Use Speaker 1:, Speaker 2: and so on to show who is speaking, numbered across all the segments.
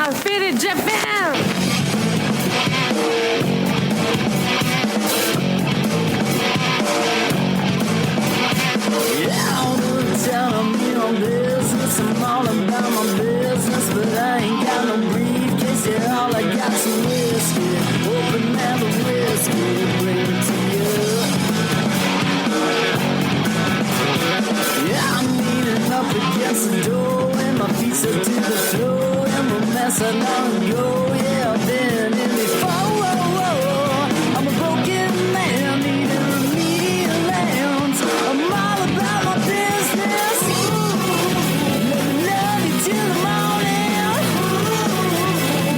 Speaker 1: Got Fitted Japan! Yeah, all the time I'm in on business. I'm all about my business, but I ain't got no briefcase. Yeah, all I got's some whiskey. Open now the whiskey, bring it to you. Yeah, I'm leaning up against the door, and my feet set to the floor, and we're messing on go. Yeah, I've been in before. I'm a broken man, needing remedial lands. I'm all about my business. Let me love you till the morning.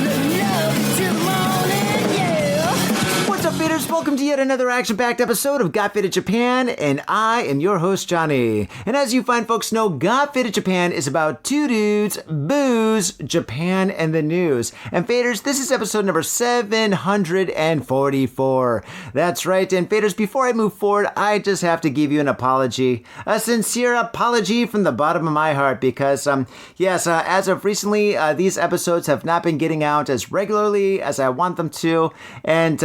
Speaker 1: Let me love you till the morning, yeah. What's up, Fitters? Welcome to yet another action-packed episode of Got Fitted Japan, and I am your host, Johnny. And as you fine folks know, Got Fitted Japan is about two dudes, booze, Japan, and the news. And Faders, this is episode number 744. That's right, and Faders, before I move forward, I just have to give you an apology. A sincere apology from the bottom of my heart, because, as of recently, these episodes have not been getting out as regularly as I want them to. And,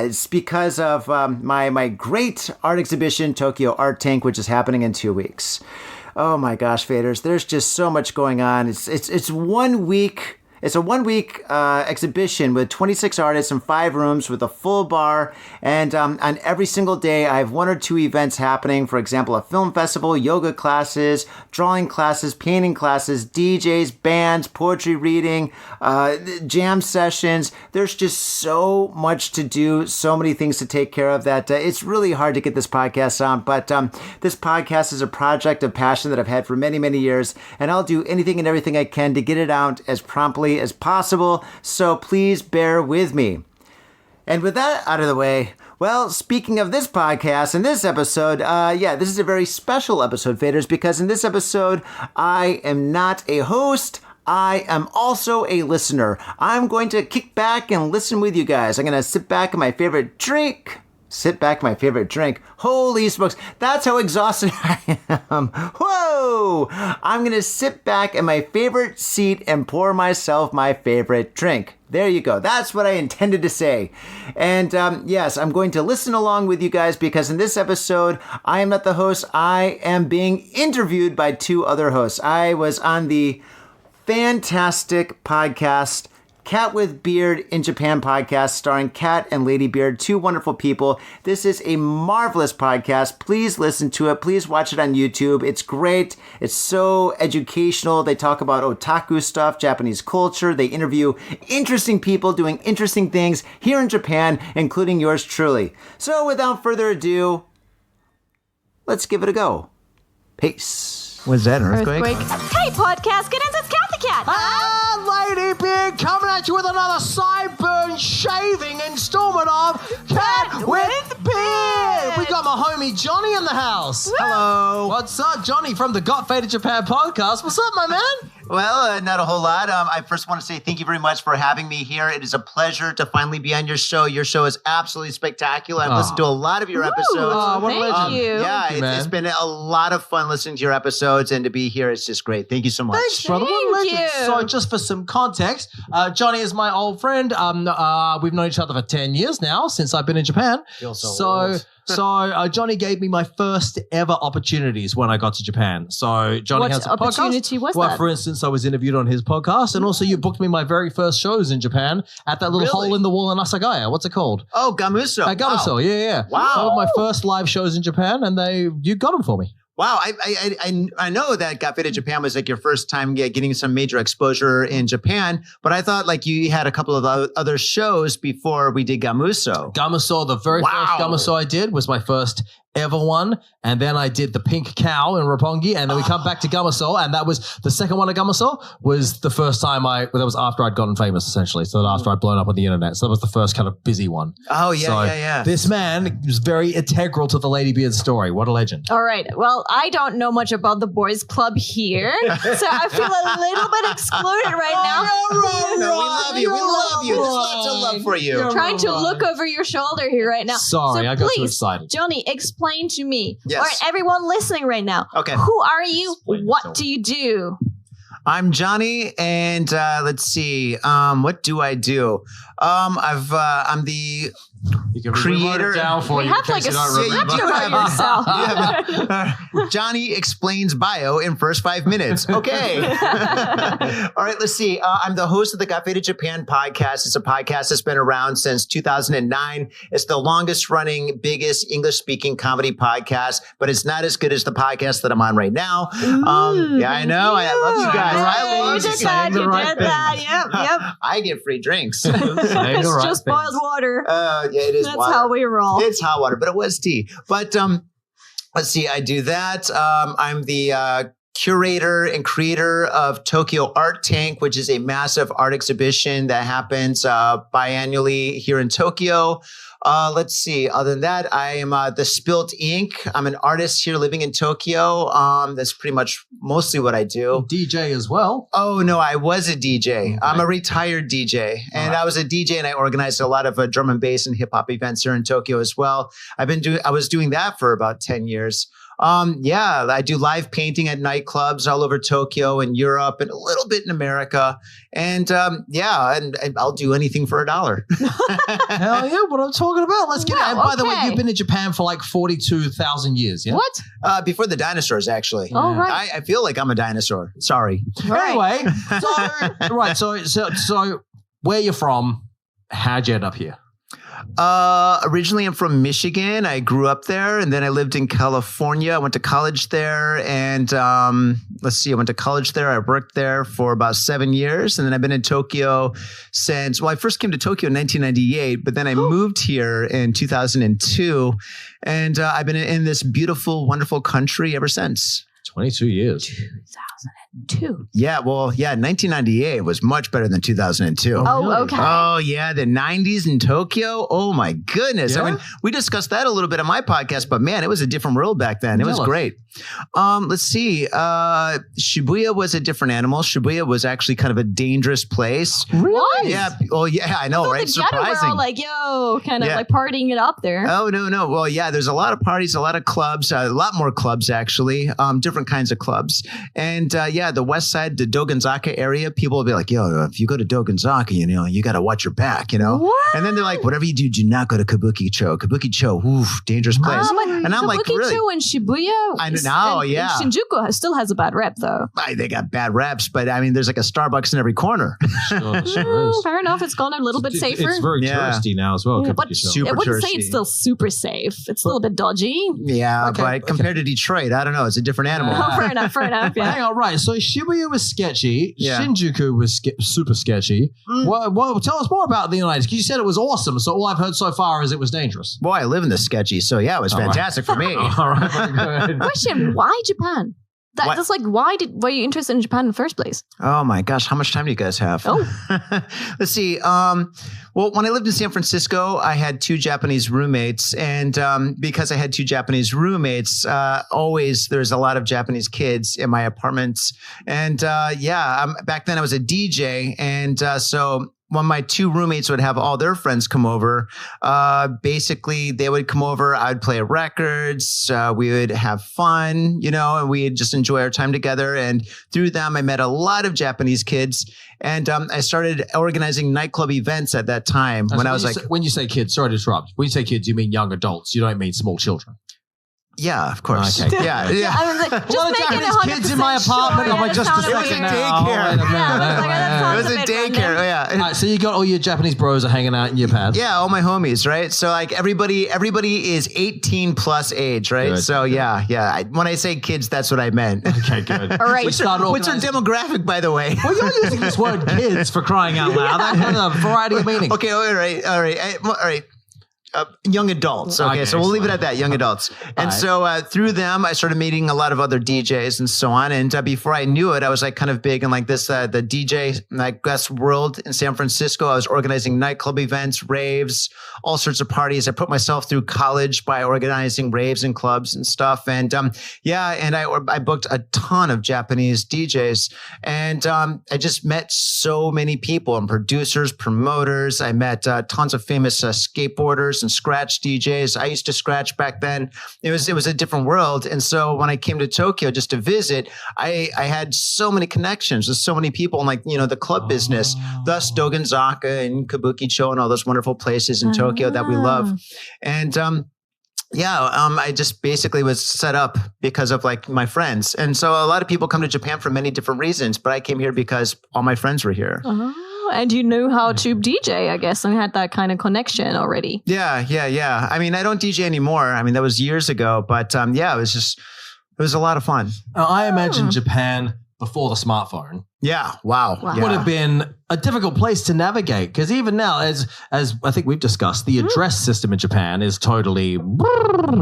Speaker 1: it's because of my great art exhibition, Tokyo Art Tank, which is happening in 2 weeks. Oh my gosh, Faders, there's just so much going on. It's 1 week. It's a 1 week exhibition with 26 artists in 5 rooms with a full bar. And on every single day, I have 1 or 2 events happening. For example, a film festival, yoga classes, drawing classes, painting classes, DJs, bands, poetry reading, jam sessions. There's just so much to do, so many things to take care of that it's really hard to get this podcast on. But this podcast is a project of passion that I've had for many, many years. And I'll do anything and everything I can to get it out as promptly as possible, so please bear with me. And with that out of the way, well, speaking of this podcast and this episode, this is a very special episode, Faders, because in this episode, I am not a host, I am also a listener. I'm going to kick back and listen with you guys. I'm going to sit back in my favorite drink. Holy smokes. That's how exhausted I am. Whoa! I'm going to sit back in my favorite seat and pour myself my favorite drink. There you go. That's what I intended to say. And yes, I'm going to listen along with you guys because in this episode, I am not the host. I am being interviewed by 2 other hosts. I was on the fantastic podcast Cat with Beard in Japan podcast starring Cat and Lady Beard, 2 wonderful people. This is a marvelous podcast. Please listen to it. Please watch it on YouTube. It's great. It's so educational. They talk about otaku stuff, Japanese culture. They interview interesting people doing interesting things here in Japan, including yours truly. So without further ado, let's give it a go. Peace. Was that an earthquake?
Speaker 2: Hey, podcast, get into Cathy Cat.
Speaker 3: Lady Beard coming at you with another sideburn shaving installment of Cat with Beard. We got my homie Johnny in the house.
Speaker 4: Hello.
Speaker 3: What's up, Johnny from the Got Faded Japan podcast? What's up, my man?
Speaker 4: Well, not a whole lot. I first want to say thank you very much for having me here. It is a pleasure to finally be on your show. Your show is absolutely spectacular. I've listened to a lot of your episodes.
Speaker 2: Thank you.
Speaker 4: Yeah, it's been a lot of fun listening to your episodes, and to be here is just great. Thank you so much.
Speaker 3: Thanks, brother. What a legend. So just for some context, Johnny is my old friend. We've known each other for 10 years now since I've been in Japan. So Johnny gave me my first ever opportunities when I got to Japan. So Johnny has a podcast.
Speaker 2: What opportunity was that?
Speaker 3: Well, for instance, I was interviewed on his podcast, and also you booked me my very first shows in Japan at that little hole in the wall in Asagaya. What's it called?
Speaker 4: Oh, Gamuso.
Speaker 3: Gamuso, yeah.
Speaker 4: Wow.
Speaker 3: Some of my first live shows in Japan, and you got them for me.
Speaker 4: Wow, I know that Got Fitted Japan was like your first time getting some major exposure in Japan, but I thought like you had a couple of other shows before we did Gamuso.
Speaker 3: Gamuso, the very first Gamuso I did was my first ever one, and then I did the Pink Cow in Roppongi, and then we come back to Gamuso, and that was the second one at Gamuso was the first time that was after I'd gotten famous, essentially, so that after I'd blown up on the internet, so that was the first kind of busy one.
Speaker 4: Oh, yeah.
Speaker 3: This man was very integral to the Lady Beard story. What a legend.
Speaker 2: All right, well, I don't know much about the boys club here, so I feel a little bit excluded right now.
Speaker 4: No, we love you. We love you. There's lots of love for you.
Speaker 2: I'm trying to look over your shoulder here right now.
Speaker 3: Sorry,
Speaker 2: so
Speaker 3: I got too
Speaker 2: please,
Speaker 3: excited.
Speaker 2: Johnny, explain to me,
Speaker 4: Yes.
Speaker 2: or everyone listening right now.
Speaker 4: Okay.
Speaker 2: Who are you?
Speaker 3: Explain
Speaker 2: What
Speaker 3: yourself.
Speaker 2: do you do?
Speaker 4: I'm Johnny, and let's see. What do I do? I'm the
Speaker 3: You can
Speaker 4: creator.
Speaker 3: It down for
Speaker 2: We
Speaker 3: you
Speaker 2: have
Speaker 3: in
Speaker 2: like
Speaker 3: case
Speaker 2: a
Speaker 3: you don't
Speaker 2: script
Speaker 3: remember.
Speaker 2: about yourself.
Speaker 4: Johnny explains bio in first 5 minutes. Okay. All right, let's see. I'm the host of the Cafe to Japan podcast. It's a podcast that's been around since 2009. It's the longest running, biggest English speaking comedy podcast, but it's not as good as the podcast that I'm on right now. Yeah, I know. I love you guys. I love
Speaker 2: You did that. You did that. Yep.
Speaker 4: I get free drinks.
Speaker 2: It's just boiled water.
Speaker 4: Yeah, it is.
Speaker 2: That's
Speaker 4: water.
Speaker 2: how we roll.
Speaker 4: It's hot water, but it was tea. But let's see. I do that. I'm the curator and creator of Tokyo Art Tank, which is a massive art exhibition that happens biannually here in Tokyo. Let's see. Other than that, I am the SPILT Inc. I'm an artist here living in Tokyo. That's pretty much mostly what I do.
Speaker 3: DJ as well.
Speaker 4: Oh, no, I was a DJ. I'm a retired DJ. And I was a DJ and I organized a lot of drum and bass and hip hop events here in Tokyo as well. I was doing that for about 10 years. Yeah, I do live painting at nightclubs all over Tokyo and Europe and a little bit in America. And yeah, and I'll do anything for $1.
Speaker 3: Hell yeah, what I'm talking about. Let's get it. And by the way, you've been in Japan for like 42,000 years, yeah?
Speaker 2: What?
Speaker 4: Before the dinosaurs, actually.
Speaker 2: Oh, right.
Speaker 4: I feel like I'm a dinosaur. Sorry.
Speaker 3: Anyway, so where you're from, how'd you end up here?
Speaker 4: Originally I'm from Michigan. I grew up there and then I lived in California. I went to college there and, let's see, I went to college there. I worked there for about 7 years and then I've been in Tokyo since, well, I first came to Tokyo in 1998, but then I moved here in 2002 and, I've been in this beautiful, wonderful country ever since.
Speaker 3: 22 years.
Speaker 2: 2002.
Speaker 4: Yeah, well, yeah, 1998 was much better than 2002.
Speaker 2: Oh, okay.
Speaker 4: Oh, yeah, the 90s in Tokyo. Oh, my goodness.
Speaker 3: Yeah?
Speaker 4: I mean, we discussed that a little bit on my podcast, but man, it was a different world back then. It was great. Let's see. Shibuya was a different animal. Shibuya was actually kind of a dangerous place.
Speaker 2: Really?
Speaker 4: Yeah. Oh, yeah, I know, right?
Speaker 2: The ghetto were
Speaker 4: Surprising.
Speaker 2: all like, yo, kind of like partying it up there.
Speaker 4: Oh, no. Well, yeah, there's a lot of parties, a lot of clubs, a lot more clubs, actually, different kinds of clubs. And yeah, the west side, the Dogonzaka area, people will be like, yo, if you go to Dogonzaka, you got to watch your back,
Speaker 2: What?
Speaker 4: And then they're like, whatever you do not go to Kabukicho. Kabukicho, oof, dangerous place. And I'm like, really?
Speaker 2: Kabukicho and Shibuya.
Speaker 4: I know, yeah.
Speaker 2: Shinjuku still has a bad rep, though.
Speaker 4: They got bad reps, but I mean, there's like a Starbucks in every corner.
Speaker 3: Sure is.
Speaker 2: Fair enough. It's gone a little bit safer.
Speaker 3: It's very touristy now as well.
Speaker 2: Yeah, but
Speaker 4: Super
Speaker 2: I wouldn't say
Speaker 4: touristy.
Speaker 2: it's still super safe. It's a little bit dodgy.
Speaker 4: Yeah, but compared to Detroit, I don't know. It's a different animal.
Speaker 2: Oh, fair enough. Yeah.
Speaker 3: Hang on, right. So Shibuya was sketchy.
Speaker 4: Yeah.
Speaker 3: Shinjuku was super sketchy. Well, tell us more about the United States. You said it was awesome. So all I've heard so far is it was dangerous.
Speaker 4: Boy, I live in the sketchy. So yeah, it was fantastic for me.
Speaker 3: All right, very good.
Speaker 2: Question: why Japan? That's like, why were you interested in Japan in the first place?
Speaker 4: Oh my gosh, how much time do you guys have?
Speaker 2: Oh.
Speaker 4: Let's see. Well, when I lived in San Francisco, I had 2 Japanese roommates. And because I had 2 Japanese roommates, always there's a lot of Japanese kids in my apartments. And back then I was a DJ. And so when my 2 roommates would have all their friends come over, basically they would come over, I'd play records, we would have fun, and we'd just enjoy our time together. And through them, I met a lot of Japanese kids. And I started organizing nightclub events at that time
Speaker 3: When you say kids, sorry to interrupt. When you say kids, you mean young adults. You don't mean small children.
Speaker 4: Yeah, of course.
Speaker 3: Okay.
Speaker 4: Yeah.
Speaker 2: I was like, just making it 100%
Speaker 3: kids in my apartment.
Speaker 2: sure.
Speaker 3: I'm like, just a
Speaker 2: It was
Speaker 3: second
Speaker 2: a
Speaker 3: now.
Speaker 4: daycare.
Speaker 3: Wait a minute.
Speaker 2: Yeah,
Speaker 4: It was a daycare. Yeah.
Speaker 3: All right, so you got all your Japanese bros are hanging out in your pad.
Speaker 4: Yeah, all my homies, right? So like everybody is 18 plus age, right?
Speaker 3: Good.
Speaker 4: So yeah. When I say kids, that's what I meant.
Speaker 3: Okay, good.
Speaker 2: All right.
Speaker 4: What's our demographic, by the way?
Speaker 3: Well, you're using this word kids for crying out loud. That has a variety of meanings.
Speaker 4: Okay, all right. Young adults. Okay, so we'll leave it at that, young adults. And so through them, I started meeting a lot of other DJs and so on. And before I knew it, I was like kind of big in like this, the DJ, I guess, world in San Francisco. I was organizing nightclub events, raves, all sorts of parties. I put myself through college by organizing raves and clubs and stuff. And I booked a ton of Japanese DJs. And I just met so many people and producers, promoters. I met tons of famous skateboarders, producers and scratch DJs. I used to scratch back then. It was a different world. And so when I came to Tokyo just to visit, I had so many connections with so many people in like, the club business, thus Dogonzaka and Kabukicho and all those wonderful places in Tokyo that we love. And, I just basically was set up because of like my friends. And so a lot of people come to Japan for many different reasons, but I came here because all my friends were here.
Speaker 2: And you knew how to DJ, I guess, and had that kind of connection already.
Speaker 4: Yeah. I mean, I don't DJ anymore. I mean, that was years ago, but it was a lot of fun.
Speaker 3: I imagine Japan before the smartphone.
Speaker 4: Yeah. Wow.
Speaker 3: Would have been a difficult place to navigate because even now, as I think we've discussed, the address system in Japan is totally.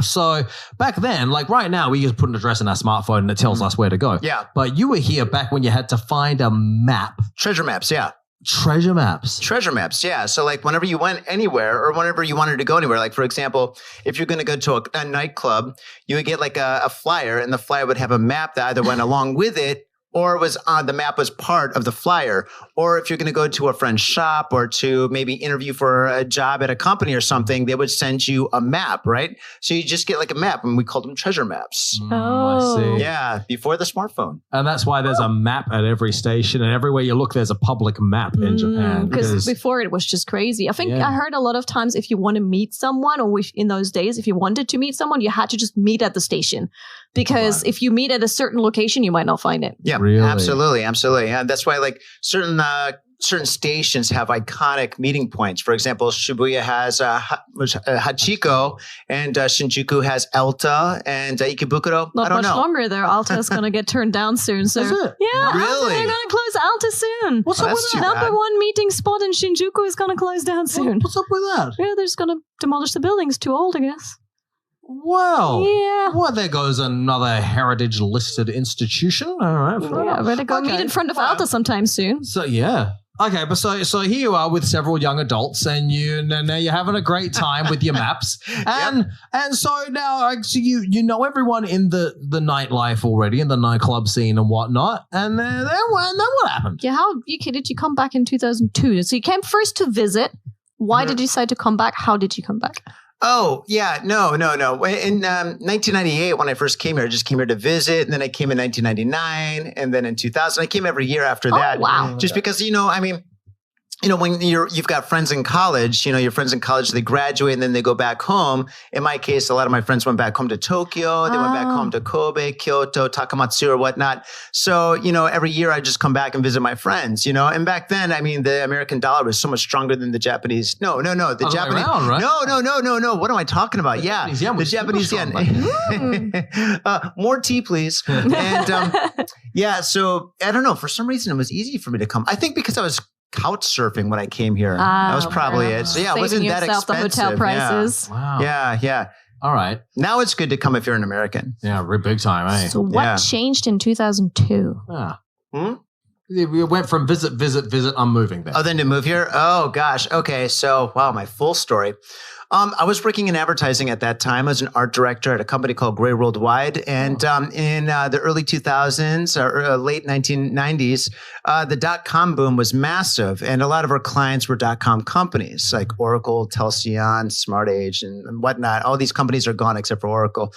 Speaker 3: So back then, like right now, we just put an address in our smartphone and it tells us where to go.
Speaker 4: Yeah.
Speaker 3: But you were here back when you had to find a map.
Speaker 4: Treasure maps. Yeah.
Speaker 3: Treasure maps.
Speaker 4: Yeah. So like whenever you went anywhere or whenever you wanted to go anywhere, like for example, if you're going to go to a nightclub, you would get like a flyer and the flyer would have a map that either went along with it or was the map was part of the flyer. Or if you're going to go to a friend's shop or to maybe interview for a job at a company or something, they would send you a map, right? So you just get like a map, and we called them treasure maps.
Speaker 3: I see.
Speaker 4: Yeah, before the smartphone.
Speaker 3: And that's why there's a map at every station, and everywhere you look, there's a public map in Japan.
Speaker 2: Because before it was just crazy. I think I heard a lot of times if you want to meet someone, or in those days, if you wanted to meet someone, you had to just meet at the station. Because if you meet at a certain location, you might not find it.
Speaker 4: Yeah,
Speaker 3: really?
Speaker 4: Absolutely. And that's why like certain stations have iconic meeting points. For example, Shibuya has Hachiko, and Shinjuku has Alta, and Ikebukuro.
Speaker 2: Not
Speaker 4: I don't
Speaker 2: much
Speaker 4: know.
Speaker 2: longer there. Alta is going to get turned down soon. So
Speaker 3: Is it?
Speaker 2: yeah,
Speaker 4: Really?
Speaker 2: they're going to close Alta soon.
Speaker 3: What's up with
Speaker 4: that's
Speaker 3: that?
Speaker 4: too bad.
Speaker 2: Number one meeting spot in Shinjuku is going to close down soon.
Speaker 3: What's up with that?
Speaker 2: Yeah, they're just going to demolish the buildings. Too old, I guess.
Speaker 3: Well,
Speaker 2: Yeah.
Speaker 3: Well, there goes another heritage listed institution. All right. fair
Speaker 2: Yeah,
Speaker 3: enough.
Speaker 2: better go
Speaker 3: Okay,
Speaker 2: meet in front of
Speaker 3: fine.
Speaker 2: Alta sometime soon.
Speaker 3: So yeah. Okay, but so here you are with several young adults, and now you're having a great time with your maps, and so now so you know everyone in the nightlife already, in the nightclub scene and whatnot, and then what happened?
Speaker 2: Yeah, did you come back in 2002? So you came first to visit. Why did you decide to come back? How did you come back?
Speaker 4: Oh, yeah. No. In 1998, when I first came here, I just came here to visit. And then I came in 1999. And then in 2000, I came every year after that.
Speaker 2: Wow.
Speaker 4: Just because, when you've got friends in college, your friends in college, they graduate and then they go back home. In my case, a lot of my friends went back home to Tokyo. They went back home to Kobe, Kyoto, Takamatsu or whatnot. So, every year I just come back and visit my friends, And back then, the American dollar was so much stronger than the Japanese. No. The Japanese.
Speaker 3: Around, right?
Speaker 4: No. What am I talking about? Yeah. The Japanese yen. More tea, please. And so I don't know. For some reason, it was easy for me to come. I think because I was couch surfing when I came here. That was probably it. So it wasn't that expensive.
Speaker 2: The hotel prices.
Speaker 3: Wow.
Speaker 4: Yeah.
Speaker 3: All right.
Speaker 4: Now it's good to come if you're an American.
Speaker 3: Yeah, big time, eh?
Speaker 2: So what changed in 2002?
Speaker 3: Yeah. We went from visit, I'm moving there.
Speaker 4: Oh, then to move here? Oh, gosh. Okay. So, wow, my full story. I was working in advertising at that time. I was an art director at a company called Gray Worldwide. And in the early 2000s or late 1990s, the .com boom was massive. And a lot of our clients were .com companies like Oracle, Telcion, SmartAge, and whatnot. All these companies are gone except for Oracle.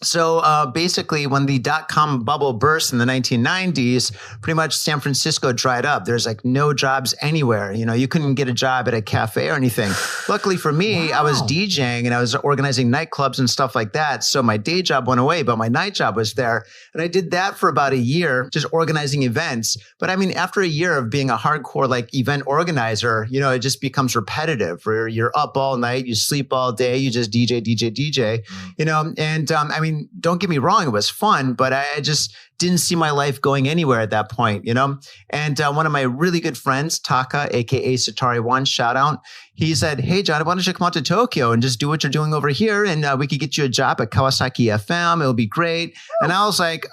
Speaker 4: So basically, when the .com bubble burst in the 1990s, pretty much San Francisco dried up. There's like no jobs anywhere. You couldn't get a job at a cafe or anything. Luckily for me, I was DJing and I was organizing nightclubs and stuff like that. So my day job went away, but my night job was there. And I did that for about a year, just organizing events. But after a year of being a hardcore like event organizer, it just becomes repetitive where you're up all night, you sleep all day, you just DJ, and don't get me wrong, it was fun, but I just didn't see my life going anywhere at that point, And one of my really good friends, Taka, aka Satari One, shout out, he said, "Hey, John, why don't you come out to Tokyo and just do what you're doing over here, and we could get you a job at Kawasaki FM. It'll be great." And I was like,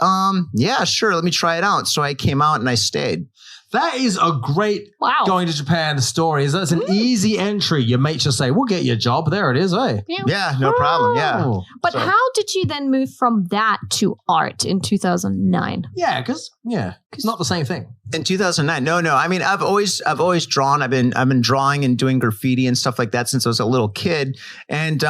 Speaker 4: "Yeah, sure, let me try it out." So I came out and I stayed.
Speaker 3: That is a great going to Japan story. That's an easy entry. Your mates just say, we'll get you a job. There it is, eh?
Speaker 4: Yeah, no problem. Yeah.
Speaker 2: But how did you then move from that to art in 2009?
Speaker 3: Yeah, because it's not the same thing.
Speaker 4: In 2009, no. I mean, I've always drawn. I've been drawing and doing graffiti and stuff like that since I was a little kid. And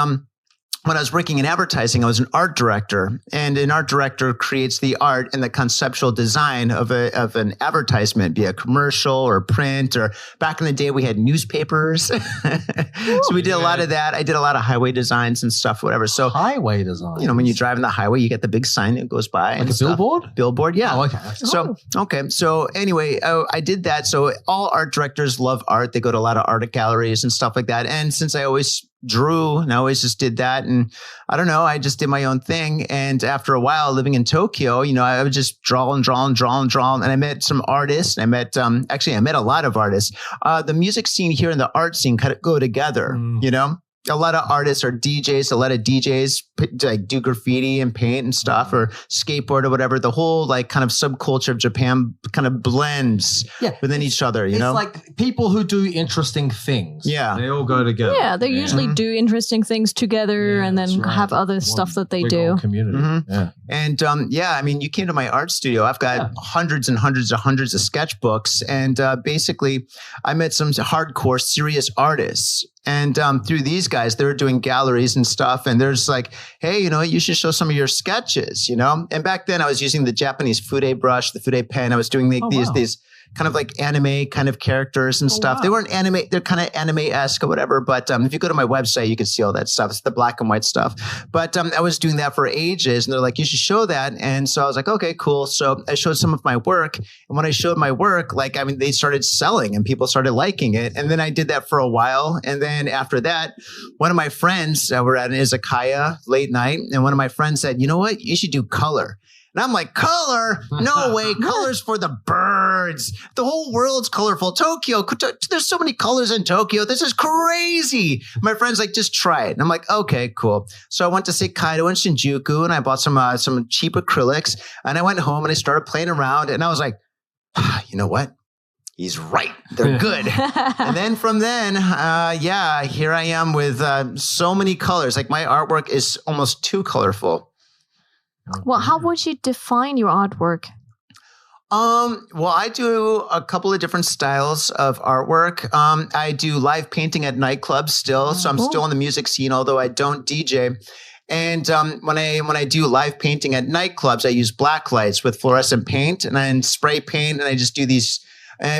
Speaker 4: when I was working in advertising, I was an art director, and an art director creates the art and the conceptual design of an advertisement, be a commercial or print, or back in the day we had newspapers. So we did a lot of that. I did a lot of highway designs and stuff, whatever. So
Speaker 3: highway design,
Speaker 4: when you drive on the highway, you get the big sign that goes by,
Speaker 3: like a billboard.
Speaker 4: Billboard, yeah.
Speaker 3: Oh, okay.
Speaker 4: So anyway, I did that. So all art directors love art. They go to a lot of art galleries and stuff like that. And since I always drew and I always just did that, and I don't know, I just did my own thing. And after a while living in Tokyo, I would just draw and I met some artists. I met a lot of artists. The music scene here and the art scene kind of go together. A lot of artists are DJs. A lot of DJs like do graffiti and paint and stuff, or skateboard or whatever. The whole like kind of subculture of Japan kind of blends within each other. It's
Speaker 3: like people who do interesting things.
Speaker 4: Yeah,
Speaker 3: they all go together.
Speaker 2: Yeah, they usually do interesting things together, and then have other stuff that they do.
Speaker 3: Community. Yeah,
Speaker 4: and I mean, you came to my art studio. I've got hundreds of sketchbooks, and basically, I met some hardcore, serious artists. And through these guys, they were doing galleries and stuff. And there's like, hey, you should show some of your sketches, And back then I was using the Japanese fude brush, the fude pen. I was doing these kind of like anime kind of characters and stuff. Wow. They weren't anime. They're kind of anime-esque or whatever. But if you go to my website, you can see all that stuff. It's the black and white stuff. But I was doing that for ages. And they're like, you should show that. And so I was like, okay, cool. So I showed some of my work. And when I showed my work, they started selling and people started liking it. And then I did that for a while. And then after that, one of my friends, we're at an izakaya late night. And one of my friends said, you know what? You should do color. And I'm like, color? No way. Color's for the birds. The whole world's colorful. Tokyo, there's so many colors in Tokyo. This is crazy. My friend's like, just try it. And I'm like, okay, cool. So I went to Sekkaido in Shinjuku and I bought some cheap acrylics. And I went home and I started playing around. And I was like, you know what? He's right. They're good. And then from then, here I am with so many colors. Like my artwork is almost too colorful.
Speaker 2: Well, how would you define your artwork?
Speaker 4: Well, I do a couple of different styles of artwork. I do live painting at nightclubs still. So I'm still in the music scene, although I don't DJ. And when I do live painting at nightclubs, I use black lights with fluorescent paint and then spray paint. And I just do these.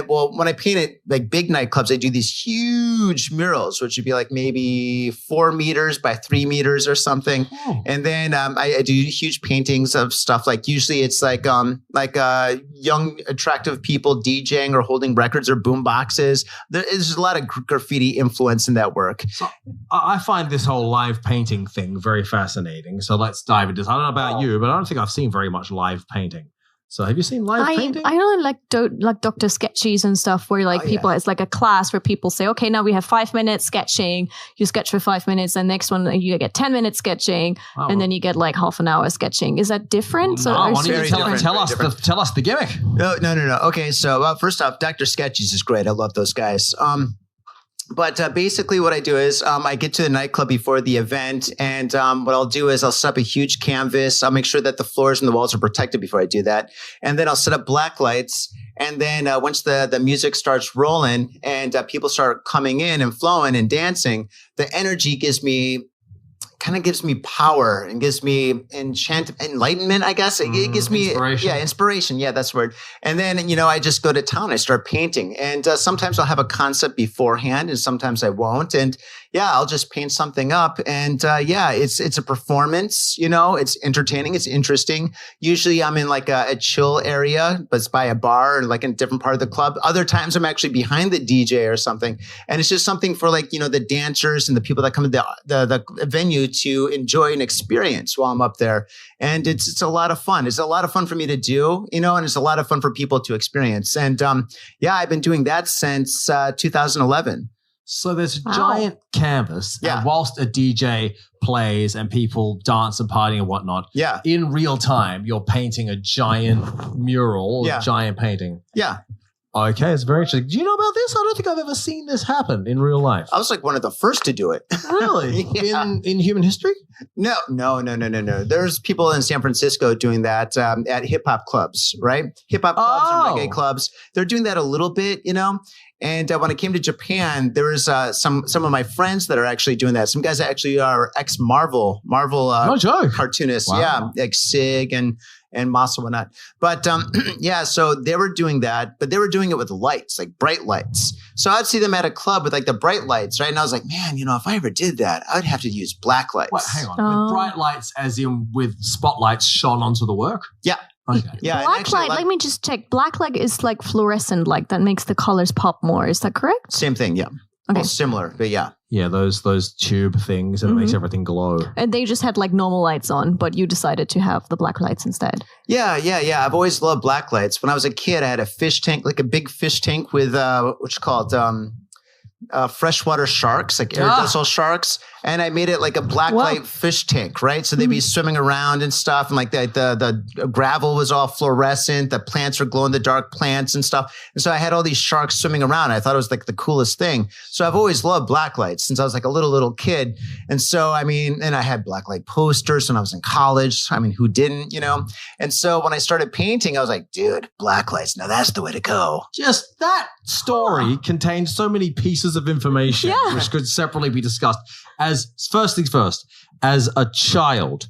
Speaker 4: When I paint at like big nightclubs, I do these huge murals, which would be like maybe 4 meters by 3 meters or something. Oh. And then I do huge paintings of stuff like usually it's like young, attractive people DJing or holding records or boom boxes. There's a lot of graffiti influence in that work.
Speaker 3: So I find this whole live painting thing very fascinating. So let's dive into this. I don't know about you, but I don't think I've seen very much live painting. So have you seen live painting?
Speaker 2: I know like Dr. Sketchies and stuff where it's like a class where people say, okay, now we have 5 minutes sketching. You sketch for 5 minutes and next one you get 10 minutes sketching and then you get like half an hour sketching. Is that different?
Speaker 3: No, why don't you tell us the gimmick.
Speaker 4: No. Okay, so first off, Dr. Sketchies is great. I love those guys. But basically what I do is I get to the nightclub before the event, and what I'll do is I'll set up a huge canvas. I'll make sure that the floors and the walls are protected before I do that. And then I'll set up black lights. And then once the music starts rolling and people start coming in and flowing and dancing, the energy gives me power and gives me enlightenment, I guess. It gives me inspiration. Yeah, that's the word. And then, I just go to town. I start painting. And sometimes I'll have a concept beforehand and sometimes I won't. And I'll just paint something up. And it's a performance, it's entertaining. It's interesting. Usually I'm in like a chill area, but it's by a bar or like in a different part of the club. Other times I'm actually behind the DJ or something. And it's just something for like, the dancers and the people that come to the venue to enjoy an experience while I'm up there. And it's a lot of fun. It's a lot of fun for me to do, and it's a lot of fun for people to experience. And I've been doing that since 2011.
Speaker 3: So there's a giant canvas, and whilst a DJ plays and people dance and party and whatnot, in real time, you're painting a giant mural, giant painting.
Speaker 4: Yeah.
Speaker 3: Okay, it's very interesting. Do you know about this? I don't think I've ever seen this happen in real life.
Speaker 4: I was like one of the first to do it.
Speaker 3: Really?
Speaker 4: Yeah.
Speaker 3: In human history?
Speaker 4: No. There's people in San Francisco doing that at hip hop clubs, right? Hip hop clubs and reggae clubs. They're doing that a little bit, you know. And when I came to Japan, there was some of my friends that are actually doing that. Some guys that actually are ex-Marvel
Speaker 3: No joke.
Speaker 4: cartoonists.
Speaker 3: Wow.
Speaker 4: Yeah, like Sig and Masa and whatnot. But yeah, so they were doing that, but they were doing it with lights, like bright lights. So I'd see them at a club with like the bright lights, right? And I was like, man, you know, if I ever did that, I'd have to use black lights.
Speaker 3: Wait, hang on. With bright lights as in with spotlights shone onto the work?
Speaker 4: Yeah.
Speaker 3: Okay.
Speaker 4: Yeah.
Speaker 2: Black light, let me just check. Black light is like fluorescent light that makes the colors pop more. Is that correct?
Speaker 4: Same thing, yeah.
Speaker 2: Okay.
Speaker 4: Well, similar, but yeah.
Speaker 3: Yeah, those tube things, and it makes everything glow.
Speaker 2: And they just had like normal lights on, but you decided to have the black lights instead.
Speaker 4: Yeah. I've always loved black lights. When I was a kid, I had a fish tank, like a big fish tank with what's called freshwater sharks, like iridescent sharks. And I made it like a black light fish tank, right? So they'd be swimming around and stuff. And like the gravel was all fluorescent. The plants were glow in the dark plants and stuff. And so I had all these sharks swimming around. I thought it was like the coolest thing. So I've always loved black lights since I was like a little kid. And so, I mean, and I had black light posters when I was in college. I mean, who didn't, you know? And so when I started painting, I was like, dude, black lights. Now that's the way to go.
Speaker 3: Just that story contains so many pieces of information which could separately be discussed. As first things first, as a child,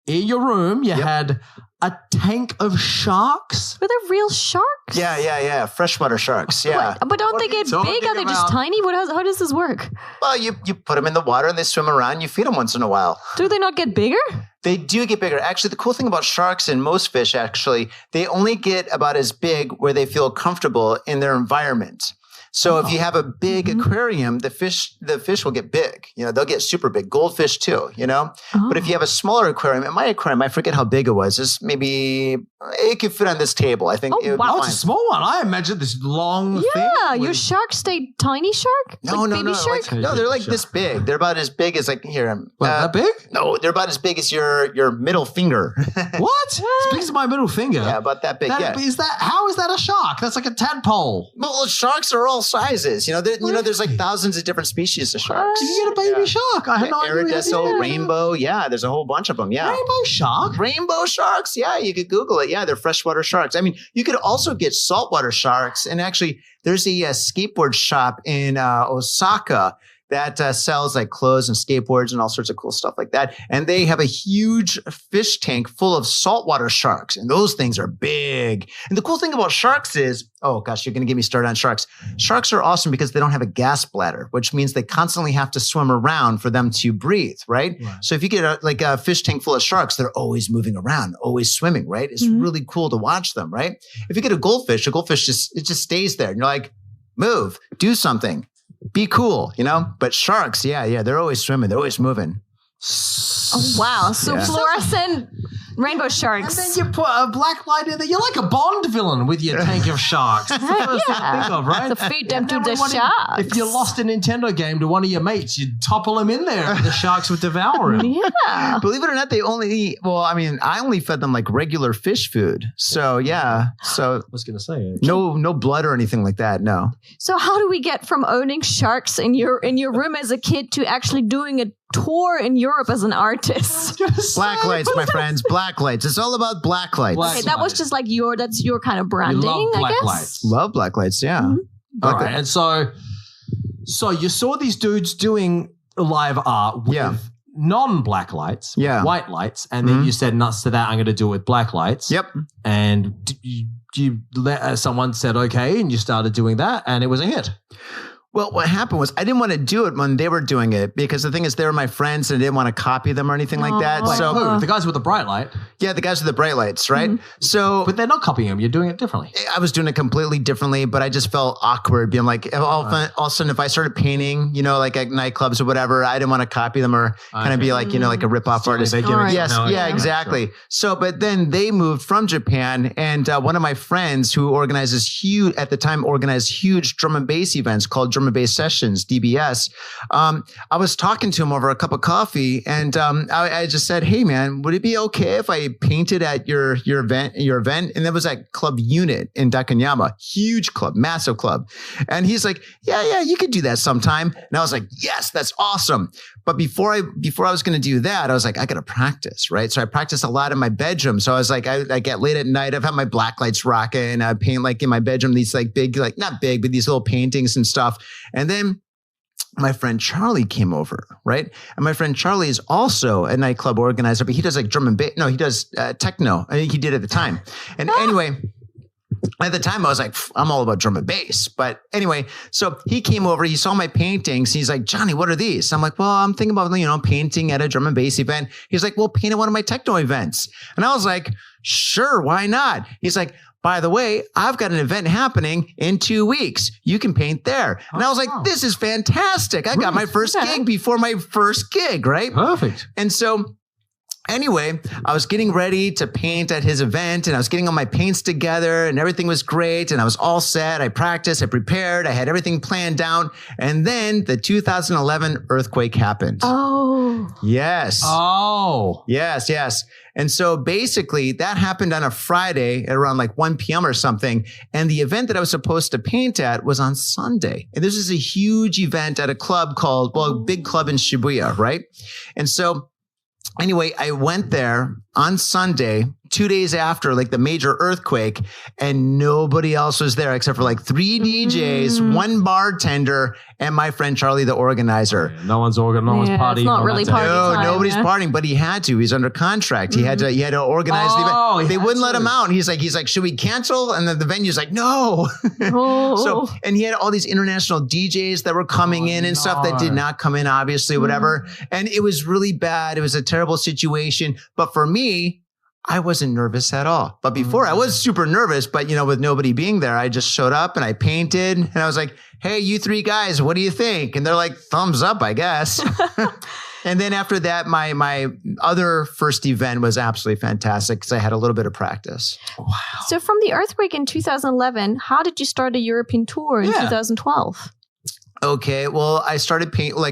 Speaker 3: in your room, you had a tank of sharks.
Speaker 2: Were they real sharks?
Speaker 4: Yeah. Freshwater sharks. Yeah.
Speaker 2: But don't they get big? Are they just tiny? How does this work?
Speaker 4: Well, you put them in the water and they swim around. You feed them once in a while.
Speaker 2: Do they not get bigger?
Speaker 4: They do get bigger. Actually, the cool thing about sharks and most fish, actually, they only get about as big where they feel comfortable in their environment. So if you have a big aquarium, the fish will get big. You know, they'll get super big. Goldfish too, you know? But if you have a smaller aquarium, in my aquarium, I forget how big it was. It's maybe, it could fit on this table. I think it would be fine.
Speaker 3: It's a small one. I imagine this long thing.
Speaker 2: Yeah, your sharks stay tiny shark?
Speaker 4: No,
Speaker 2: baby shark?
Speaker 4: no, they're like this big. They're about as big as like, here.
Speaker 3: That big?
Speaker 4: No, they're about as big as your middle finger.
Speaker 3: What? As big as my middle finger?
Speaker 4: Yeah, about that big,
Speaker 3: How is that a shark? That's like a tadpole.
Speaker 4: Well, sharks are all sizes. You know, there's like thousands of different species of sharks.
Speaker 3: You get a baby shark. I had no idea.
Speaker 4: Iridescent, rainbow. Yeah, there's a whole bunch of them. Yeah.
Speaker 3: Rainbow shark?
Speaker 4: Rainbow sharks. Yeah, you could Google it. Yeah, they're freshwater sharks. I mean, you could also get saltwater sharks. And actually, there's a skateboard shop in Osaka that sells like clothes and skateboards and all sorts of cool stuff like that. And they have a huge fish tank full of saltwater sharks. And those things are big. And the cool thing about sharks is, oh gosh, you're going to get me started on sharks. Sharks are awesome because they don't have a gas bladder, which means they constantly have to swim around for them to breathe, right? So if you get a fish tank full of sharks, they're always moving around, always swimming, right? It's really cool to watch them, right? If you get a goldfish just stays there. And you're like, move, do something. Be cool, you know? But sharks, yeah, they're always swimming. They're always moving.
Speaker 2: Oh, wow. So fluorescent rainbow sharks.
Speaker 3: And then you put a black light in there. You're like a Bond villain with your tank of sharks. That's the first thing I think of, right?
Speaker 2: To feed them to the sharks.
Speaker 3: If you lost a Nintendo game to one of your mates, you'd topple them in there and the sharks would devour it.
Speaker 2: Yeah.
Speaker 4: Believe it or not, they only eat, well, I mean, I only fed them like regular fish food. So, yeah. So,
Speaker 3: I was going to say.
Speaker 4: No blood or anything like that, no.
Speaker 2: So how do we get from owning sharks in your room as a kid to actually doing a tour in Europe as an artist?
Speaker 4: Black lights, my friends, black lights. It's all about black lights.
Speaker 2: Okay, that was just like that's your kind of branding,
Speaker 3: you love black
Speaker 2: I guess.
Speaker 3: Lights.
Speaker 4: Love black lights, yeah.
Speaker 3: All right, and so you saw these dudes doing live art with non-black lights, white lights, and then you said, nuts to that, I'm going to do it with black lights.
Speaker 4: Yep.
Speaker 3: And someone said, okay, and you started doing that, and it was a hit.
Speaker 4: Well, what happened was I didn't want to do it when they were doing it because the thing is they were my friends and I didn't want to copy them or anything like that.
Speaker 3: So the guys with the bright light.
Speaker 4: Yeah, the guys with the bright lights, right? So,
Speaker 3: but they're not copying them. You're doing it differently.
Speaker 4: I was doing it completely differently, but I just felt awkward being like, all of a sudden, if I started painting, you know, like at nightclubs or whatever, I didn't want to copy them or kind of be like, you know, like a rip-off artist. Exactly. Sure. So, but then they moved from Japan, and one of my friends who organized huge drum and bass events called Drum and bass sessions, DBS. I was talking to him over a cup of coffee, and I just said, "Hey, man, would it be okay if I painted at your event?" And it was at Club Unit in Dakanyama, huge club, massive club. And he's like, "Yeah, you could do that sometime." And I was like, "Yes, that's awesome." But before I was going to do that, I was like, I got to practice, right? So I practiced a lot in my bedroom. So I was like, I get late at night. I've had my black lights rocking. I paint like in my bedroom, these like big, like not big, but these little paintings and stuff. And then my friend Charlie came over, right? And my friend Charlie is also a nightclub organizer, but he does like drum and bass. No, he does techno. I think he did at the time. And anyway, at the time, I was like, I'm all about drum and bass. But anyway, so he came over, he saw my paintings. He's like, Johnny, what are these? I'm like, well, I'm thinking about, painting at a drum and bass event. He's like, well, paint at one of my techno events. And I was like, sure, why not? He's like, by the way, I've got an event happening in 2 weeks. You can paint there. And I was like, this is fantastic. I got my first gig before my first gig, right?
Speaker 3: Perfect.
Speaker 4: And so anyway, I was getting ready to paint at his event, and I was getting all my paints together, and everything was great, and I was all set. I practiced, I prepared, I had everything planned down, and then the 2011 earthquake happened.
Speaker 2: Oh.
Speaker 4: Yes.
Speaker 3: Oh.
Speaker 4: Yes. And so basically that happened on a Friday at around like 1 p.m. or something. And the event that I was supposed to paint at was on Sunday. And this is a huge event at a club called, a big club in Shibuya, right? And so anyway, I went there on Sunday, 2 days after like the major earthquake, and nobody else was there except for like 3 DJs, 1 bartender, and my friend Charlie, the organizer.
Speaker 3: No one's partying.
Speaker 2: It's not really party time.
Speaker 4: Nobody's partying, but he had to. He's under contract. He had to organize the event. They wouldn't let him out. He's like, should we cancel? And then the venue's like, no. So, and he had all these international DJs that were coming in and stuff that did not come in, obviously, whatever. And it was really bad. It was a terrible situation. But for me, I wasn't nervous at all. But before I was super nervous, but with nobody being there, I just showed up and I painted, and I was like, hey, you 3 guys, what do you think? And they're like, thumbs up, I guess. And then after that, my other first event was absolutely fantastic because I had a little bit of practice.
Speaker 2: Wow. So from the earthquake in 2011, how did you start a European tour in 2012?
Speaker 4: Okay, well, I started painting,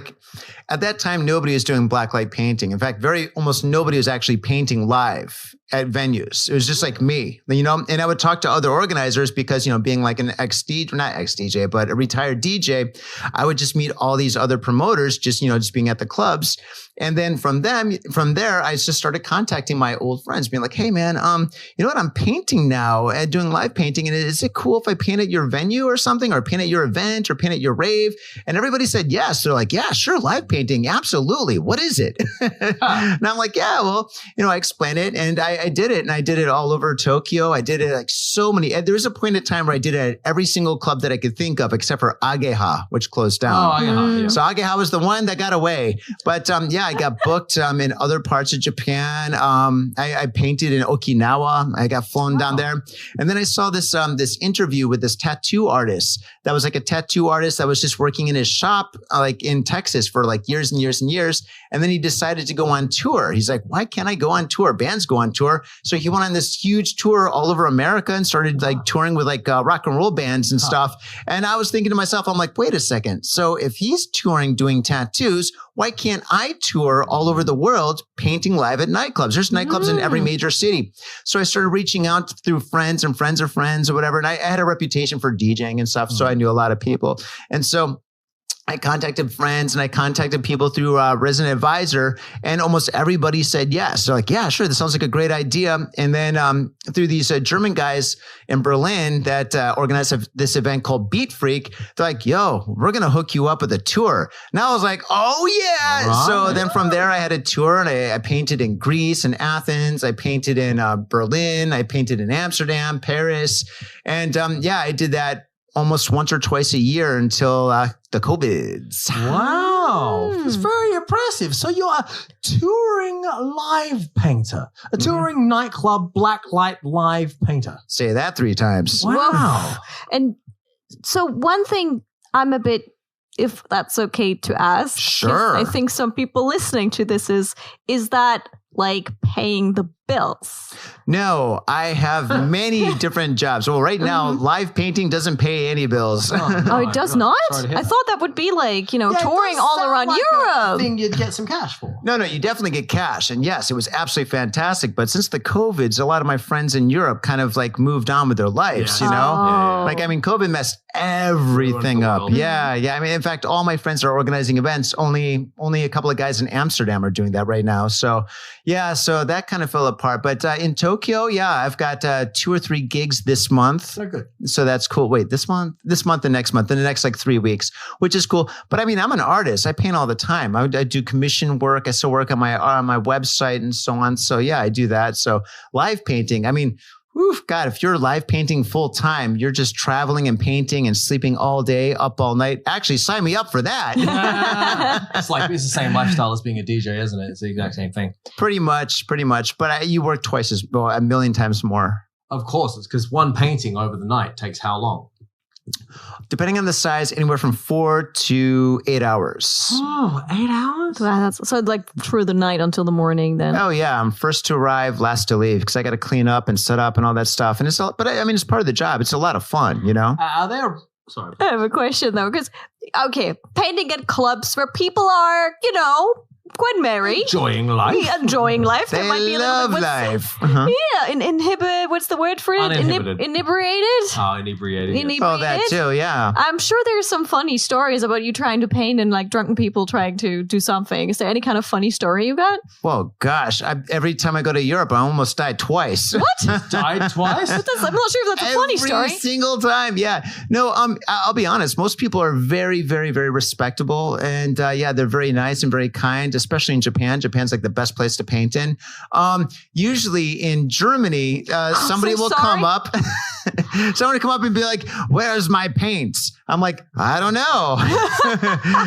Speaker 4: at that time, nobody was doing blacklight painting. In fact, almost nobody was actually painting live at venues. It was just like me, and I would talk to other organizers because, being like an not ex-DJ, but a retired DJ, I would just meet all these other promoters, just being at the clubs. And then from there, I just started contacting my old friends, being like, hey man, you know what? I'm painting now and doing live painting. And is it cool if I paint at your venue or something, or paint at your event or paint at your rave? And everybody said yes. They're like, yeah, sure. Live painting. Absolutely. What is it? And I'm like, yeah, well, I explained it, and I did it, and I did it all over Tokyo. I did it like so many. There was a point in time where I did it at every single club that I could think of, except for Ageha, which closed down.
Speaker 3: Oh, Ageha, yeah.
Speaker 4: So Ageha was the one that got away. But I got booked in other parts of Japan. I painted in Okinawa. I got flown down there. And then I saw this interview with this tattoo artist that was like a tattoo artist that was just working in his shop like in Texas for like years and years and years. And then he decided to go on tour. He's like, why can't I go on tour? Bands go on tour. So he went on this huge tour all over America and started like touring with like rock and roll bands and stuff. And I was thinking to myself, I'm like, wait a second. So if he's touring doing tattoos, why can't I tour all over the world painting live at nightclubs? There's nightclubs in every major city. So I started reaching out through friends and friends of friends or whatever. And I had a reputation for DJing and stuff. So I knew a lot of people. And so I contacted friends and I contacted people through Resident Advisor, and almost everybody said yes. They're like, yeah, sure. This sounds like a great idea. And then through these German guys in Berlin that organized this event called Beat Freak, they're like, yo, we're going to hook you up with a tour. Now I was like, oh yeah. Right. So then from there I had a tour, and I painted in Greece and Athens. I painted in Berlin. I painted in Amsterdam, Paris. And I did that almost once or twice a year until the COVIDs.
Speaker 3: Wow. It's very impressive. So you're a touring live painter, a touring nightclub blacklight live painter.
Speaker 4: Say that 3 times.
Speaker 3: Wow.
Speaker 2: And so one thing I'm a bit, if that's okay to ask.
Speaker 4: Sure.
Speaker 2: I think some people listening to this is that like paying the bills?
Speaker 4: No, I have many different jobs. Well, right now, live painting doesn't pay any bills.
Speaker 2: Oh, it does not? I thought that would be like, touring all around Europe.
Speaker 3: Thing you'd get some cash for.
Speaker 4: No, you definitely get cash. And yes, it was absolutely fantastic. But since the COVIDs, a lot of my friends in Europe kind of like moved on with their lives, you know?
Speaker 2: Oh.
Speaker 4: Like, I mean, COVID messed everything up. Yeah. I mean, in fact, all my friends are organizing events. Only a couple of guys in Amsterdam are doing that right now. So yeah, so that kind of fell apart. But in Tokyo, yeah, I've got 2 or 3 gigs this month.
Speaker 3: Oh, good.
Speaker 4: So that's cool. Wait, this month and next month, and the next like 3 weeks, which is cool. But I mean, I'm an artist. I paint all the time. I do commission work. I still work on my website and so on. So yeah, I do that. So live painting, I mean, God, if you're live painting full time, you're just traveling and painting and sleeping all day, up all night. Actually, sign me up for that.
Speaker 3: It's the same lifestyle as being a DJ, isn't it? It's the exact same thing.
Speaker 4: Pretty much. But you work a million times more.
Speaker 3: Of course, it's because one painting over the night takes how long?
Speaker 4: Depending on the size, anywhere from 4 to 8 hours.
Speaker 3: Oh, 8 hours?
Speaker 2: Wow, that's so like through the night until the morning then.
Speaker 4: Oh yeah, I'm first to arrive, last to leave because I got to clean up and set up and all that stuff. And it's part of the job. It's a lot of fun, you know.
Speaker 3: Are there? Sorry.
Speaker 2: I have a question though, because painting at clubs where people are, quite merry.
Speaker 3: Enjoying life.
Speaker 2: Yeah, enjoying life.
Speaker 4: They
Speaker 2: There might be a
Speaker 4: love
Speaker 2: little bit
Speaker 4: life.
Speaker 2: Yeah, what's the word for it?
Speaker 3: Uninhibited.
Speaker 2: Inebriated?
Speaker 3: Oh, inebriated. Yes.
Speaker 2: Inebriated?
Speaker 4: Oh, that too, yeah.
Speaker 2: I'm sure there's some funny stories about you trying to paint and like drunken people trying to do something. Is there any kind of funny story you got?
Speaker 4: Well, gosh, every time I go to Europe, I almost die twice.
Speaker 2: What?
Speaker 3: Died twice?
Speaker 2: I'm not sure if that's a funny story.
Speaker 4: Every single time, yeah. No, I'll be honest. Most people are very, very, very respectable. And yeah, they're very nice and very kind, especially in Japan. Japan's like the best place to paint in. Usually in Germany, somebody will come up. Somebody come up and be like, "Where's my paints?" I'm like, "I don't know."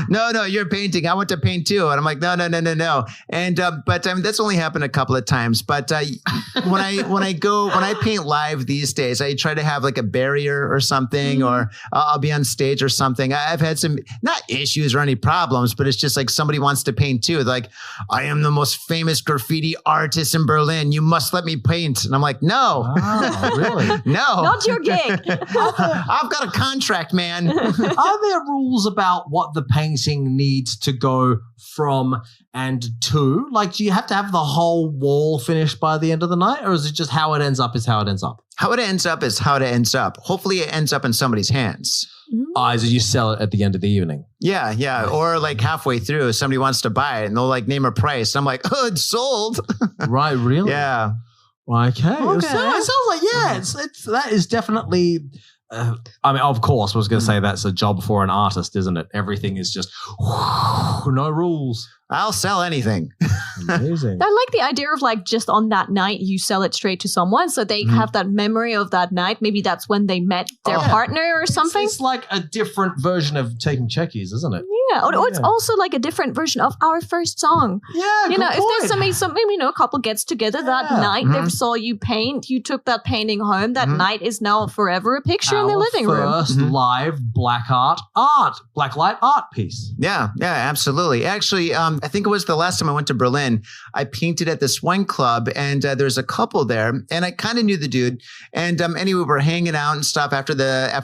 Speaker 4: No, you're painting. I want to paint too. And I'm like, no. And but I mean, that's only happened a couple of times. But when I paint live these days, I try to have like a barrier or something, or I'll be on stage or something. I've had some not issues or any problems, but it's just like somebody wants to paint too. They're like, "I am the most famous graffiti artist in Berlin. You must let me paint." And I'm like, "No."
Speaker 3: Oh, really?
Speaker 4: No.
Speaker 2: Not your gig.
Speaker 4: I've got a contract, man.
Speaker 3: Are there rules about what the painting needs to go from and to? Like, do you have to have the whole wall finished by the end of the night, or is it just how it ends up is how it ends up?
Speaker 4: How it ends up is how it ends up. Hopefully it ends up in somebody's hands.
Speaker 3: So you sell it at the end of the evening.
Speaker 4: Yeah. Or like halfway through, somebody wants to buy it and they'll like name a price. I'm like, "Oh, it's sold."
Speaker 3: Right, really?
Speaker 4: Yeah.
Speaker 3: Okay.
Speaker 2: Okay.
Speaker 3: So it sounds like, it's that is definitely, I mean, of course, I was going to say that's a job for an artist, isn't it? Everything is just no rules.
Speaker 4: I'll sell anything.
Speaker 3: Amazing.
Speaker 2: I like the idea of like just on that night you sell it straight to someone so they have that memory of that night. Maybe that's when they met their partner or something.
Speaker 3: It's like a different version of taking checkies, isn't it?
Speaker 2: Yeah, or it's also like a different version of our first song.
Speaker 3: Yeah,
Speaker 2: if there's something, a couple gets together that night, they saw you paint, you took that painting home, that night is now forever a picture in their living room.
Speaker 3: First live blacklight art piece.
Speaker 4: Yeah, absolutely. Actually, I think it was the last time I went to Berlin, I painted at this wine club and there's a couple there and I kind of knew the dude. And anyway, we're hanging out and stuff after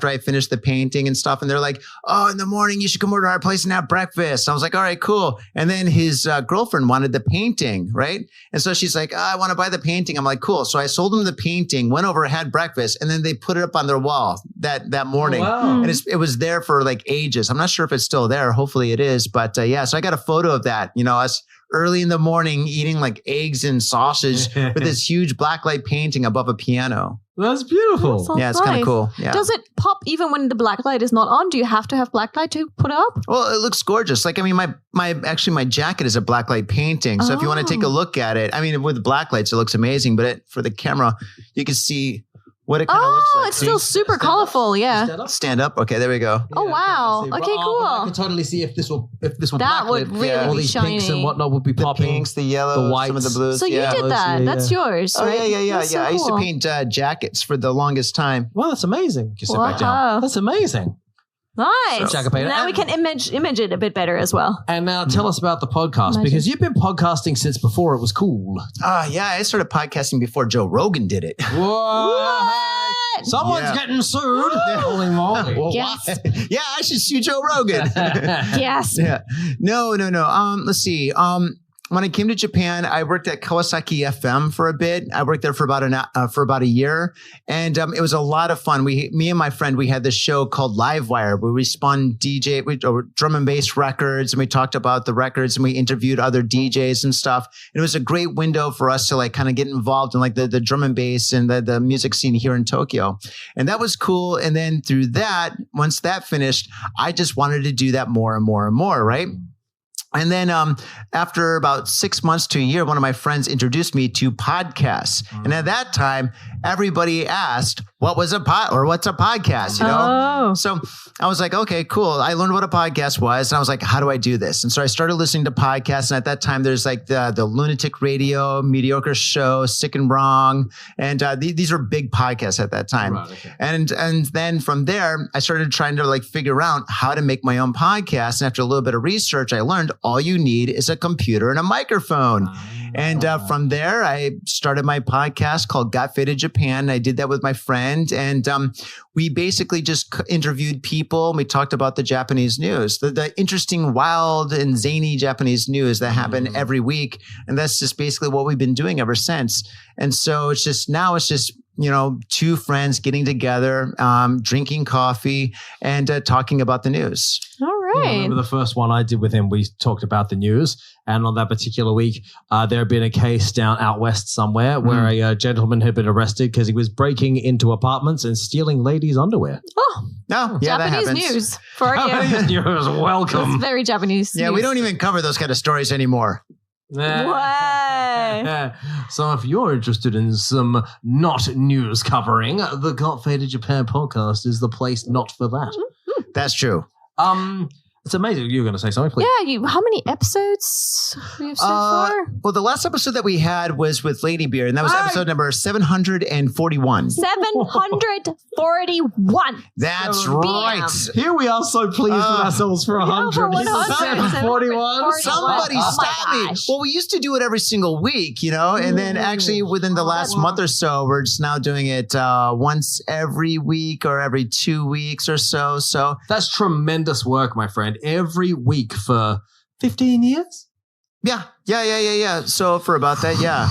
Speaker 4: I finished the painting and stuff. And they're like, "Oh, in the morning, you should come over to our place and have breakfast." I was like, "All right, cool." And then his girlfriend wanted the painting, right? And so she's like, "I want to buy the painting." I'm like, "Cool." So I sold them the painting, went over, had breakfast, and then they put it up on their wall that morning.
Speaker 3: Oh, wow.
Speaker 4: And it was there for like ages. I'm not sure if it's still there. Hopefully it is. But yeah, so I got a photo of that, us early in the morning eating like eggs and sausage with this huge blacklight painting above a piano.
Speaker 3: That's beautiful.
Speaker 2: That sounds
Speaker 4: Yeah, it's kind
Speaker 2: nice.
Speaker 4: of cool. Yeah.
Speaker 2: Does it pop even when the black light is not on? Do you have to have black light to put up?
Speaker 4: Well, it looks gorgeous. Like, I mean, my jacket is a blacklight painting. So if you want to take a look at it, I mean, with black lights, it looks amazing. But for the camera, you can see what it kind of looks like.
Speaker 2: It's still super colorful. Yeah.
Speaker 4: Stand up. Okay, there we go.
Speaker 2: Oh, wow.
Speaker 3: I can see.
Speaker 2: Okay, cool.
Speaker 3: I can totally see if this were
Speaker 2: That would
Speaker 3: blacklit,
Speaker 2: really
Speaker 4: Yeah.
Speaker 3: all
Speaker 2: be
Speaker 3: these
Speaker 2: shiny.
Speaker 3: pinks and whatnot would be
Speaker 4: The
Speaker 3: popping.
Speaker 4: pinks, the yellows,
Speaker 3: the whites.
Speaker 4: some of the blues.
Speaker 2: So you
Speaker 4: yeah.
Speaker 2: did that.
Speaker 3: Yeah.
Speaker 2: That's yours,
Speaker 4: Oh,
Speaker 2: right?
Speaker 4: yeah.
Speaker 2: That's so
Speaker 4: I used to
Speaker 2: cool.
Speaker 4: paint jackets for the longest time.
Speaker 3: Wow, that's amazing.
Speaker 4: Just sit back down.
Speaker 2: Wow.
Speaker 3: That's amazing.
Speaker 2: Nice.
Speaker 3: So,
Speaker 2: now we can image it a bit better as well.
Speaker 3: And now tell us about the podcast, because you've been podcasting since before it was cool.
Speaker 4: Yeah, I started podcasting before Joe Rogan did it.
Speaker 2: What?
Speaker 3: Someone's getting sued. Holy moly.
Speaker 4: Well,
Speaker 2: Yes.
Speaker 4: yeah, I should sue Joe Rogan.
Speaker 2: Yes.
Speaker 4: Yeah. No. Let's see. When I came to Japan, I worked at Kawasaki FM for a bit. I worked there for about a year, and it was a lot of fun. Me and my friend, we had this show called Livewire, where we spun drum and bass records, and we talked about the records, and we interviewed other DJs and stuff. And it was a great window for us to like kind of get involved in like the drum and bass and the music scene here in Tokyo, and that was cool. And then through that, once that finished, I just wanted to do that more and more and more, right? And then after about 6 months to a year, one of my friends introduced me to podcasts. And at that time, everybody asked, what's a podcast, you know?
Speaker 2: Oh.
Speaker 4: So I was like, okay, cool. I learned what a podcast was. And I was like, how do I do this? And so I started listening to podcasts. And at that time, there's like the Lunatic Radio, Mediocre Show, Sick and Wrong. And these are big podcasts at that time.
Speaker 3: Right, okay.
Speaker 4: And then from there, I started trying to like figure out how to make my own podcast. And after a little bit of research, I learned all you need is a computer and a microphone. And from there, I started my podcast called Got Faded Japan. I did that with my friend. And we basically just interviewed people. And we talked about the Japanese news, the interesting, wild, and zany Japanese news that happen every week. And that's just basically what we've been doing ever since. And so it's just you know, two friends getting together, drinking coffee and talking about the news.
Speaker 2: All right.
Speaker 3: Yeah, I remember the first one I did with him, we talked about the news. And on that particular week, there had been a case out west somewhere where a gentleman had been arrested because he was breaking into apartments and stealing ladies' underwear.
Speaker 2: Oh,
Speaker 4: no, yeah,
Speaker 2: Japanese
Speaker 4: that happens.
Speaker 2: news for you.
Speaker 3: Japanese news, welcome.
Speaker 2: It's very Japanese.
Speaker 4: Yeah,
Speaker 2: news.
Speaker 4: we don't even cover those kind of stories anymore.
Speaker 2: What?
Speaker 3: So if you're interested in some not news covering, the Got Faded Japan podcast is the place not for that.
Speaker 4: That's true.
Speaker 3: It's amazing. You were going to say something, please.
Speaker 2: Yeah, how many episodes we have so far?
Speaker 4: Well, the last episode that we had was with Lady Beer, and that was episode number 741.
Speaker 2: 741.
Speaker 4: That's
Speaker 2: Bam.
Speaker 4: right.
Speaker 3: Here we are so pleased with ourselves for 100.
Speaker 2: for 100.
Speaker 3: 741.
Speaker 4: Somebody
Speaker 2: Oh my
Speaker 4: stop me.
Speaker 2: gosh.
Speaker 4: Well, we used to do it every single week, you know, and then actually within the last month or so, we're just now doing it once every week or every 2 weeks or so. So
Speaker 3: That's tremendous work, my friend. Every week for 15 years?
Speaker 4: yeah. So for about that, yeah.